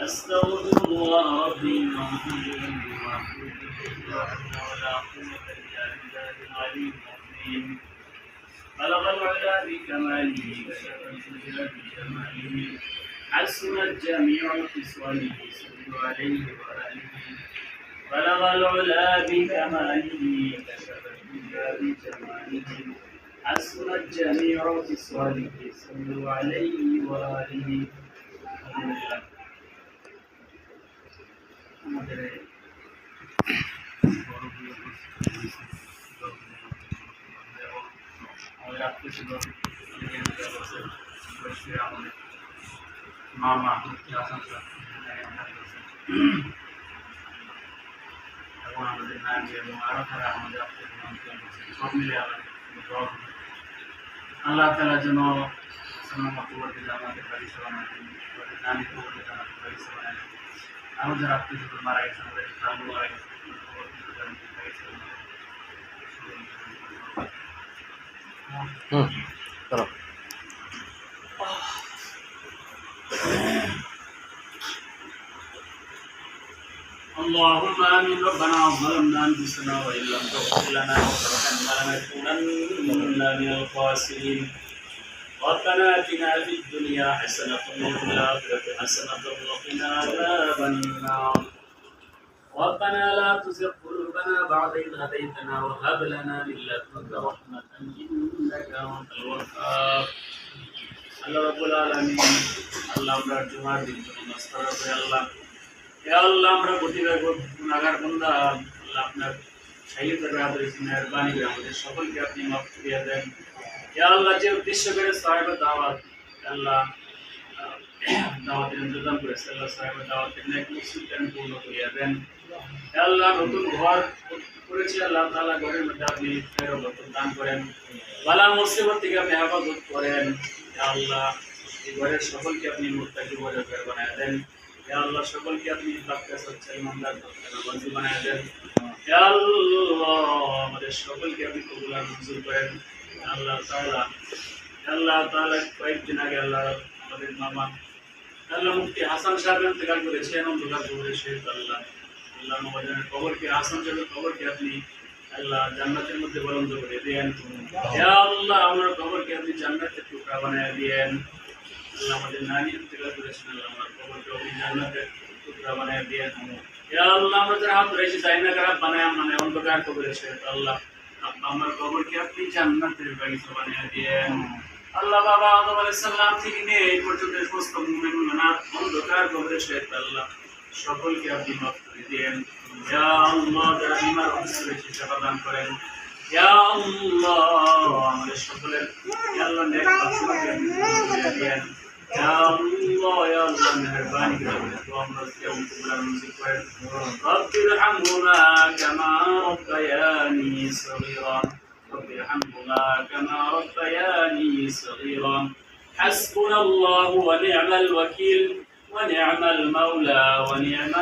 أستغفر الله ربي ولا قوة إلا بالله العلي العظيم بلغ العلا بكماله كشف الفجر بجماله حسنت جميع خصاله صلوا عليه وآله بلغ العلا بكماله كشف الفجر بجماله حسنت جميع خصاله صلوا عليه وآله আমাদের মামা এবং আমাদের নানি এবং আরো তারা আমাদের সব মিলে আল্লাহ তালা যেন আমাদের বাড়ি সবাই নানি আমাদের বাড়ি সবাই আরো যারা আত্মীয় মারা গেছে আমাদের মারা গেছে اللهم آمين ربنا ظلمنا أنفسنا وإن لم تغفر لنا وترحمنا لنكونن من الخاسرين ربنا آتنا في الدنيا حسنة وفي الآخرة حسنة وقنا عذاب النار ربنا لا تزغ قلوبنا بعد إذ هديتنا وهب لنا من لدنك رحمة إنك أنت الوهاب الله رب العالمين الله আমরা জুমার দিন নমস্কার করি আল্লাহ হে আল্লাহ আমরা গতিবেগ গুনাহগার বান্দা আল্লাহ আপনার শাহীদের রাহবরি মেহেরবানি করে আমাদের সকলকে আপনি মাফ করে দেন হে আল্লাহ যে উদ্দেশ্য করে সাহেব দাওয়াত আল্লাহ দাওয়াতের ইন্তজাম করেছে আল্লাহ সাহেব দাওয়াতের নেক মুসলিম পূর্ণ করিয়া দেন হে আল্লাহ নতুন ঘর করেছি আল্লাহ তাআলা ঘরের মধ্যে আপনি ফেরত বরকত দান করেন বালা মুসিবত থেকে আপনি হেফাজত করেন হে আল্লাহ এই ঘরের সকলকে আপনি মুত্তাকি পরিবার বানায় দেন হে আল্লাহ সকলকে আপনি পাক্কা সচ্চা ইমানদার বান্দা বানায় দেন হে আল্লাহ আমাদের সকলকে আপনি কবুল আর মঞ্জুর করেন আল্লাহ তাআলা কয়েকদিন আগে আল্লাহ আমাদের মামা আল্লাহ মুফতি হাসান সাহেব ইন্তেকাল করেছেন অন্ধকার কবরে শহীদ আল্লাহ নওয়াজের কবরকে হাসান সাহেবের কবরকে আপনি আল্লাহ জান্নাতের মধ্যে বরঞ্জ করে দেন হে আল্লাহ আমার কবরকে আপনি জান্নাতের টুকরা বানায় দেন আল্লাহ আমাদের নানি ইন্তেকাল করেছেন আল্লাহ আমার কবরকে আপনি জান্নাতের টুকরা বানায় দেন হে আল্লাহ আমরা যারা হাত রয়েছে জাইনা খারাপ বানায় মানে অন্ধকার কবরে শহীদ আল্লাহ আমার কবরকে আপনি জান্নাতের বাগিচা বানিয়ে দেন আল্লাহ বাবা আদম আলাইহিস সালাম থেকে নিয়ে এই পর্যন্ত সমস্ত মুমিন মুমিনাত অন্ধকার কবরে শহীদ আল্লাহ সকলকে আপনি মাফ করে দেন ইয়া আল্লাহ যারা বিমার অবস্থায় সেবা দান করেন ইয়া আল্লাহ আমাদের সকলের ইয়া আল্লাহ নেক বাসনাকে আপনি পূরণ করে দেন ইয়া আল্লাহ মেহেরবানি করে তো আমরা কেউ কবুল মঞ্জুর করেন রব্বিরহামহুমা কামা রব্বায়ানি সগীরা ربنا كما ربياني صغيرا حسبنا الله ونعم الوكيل ونعم المولى ونعم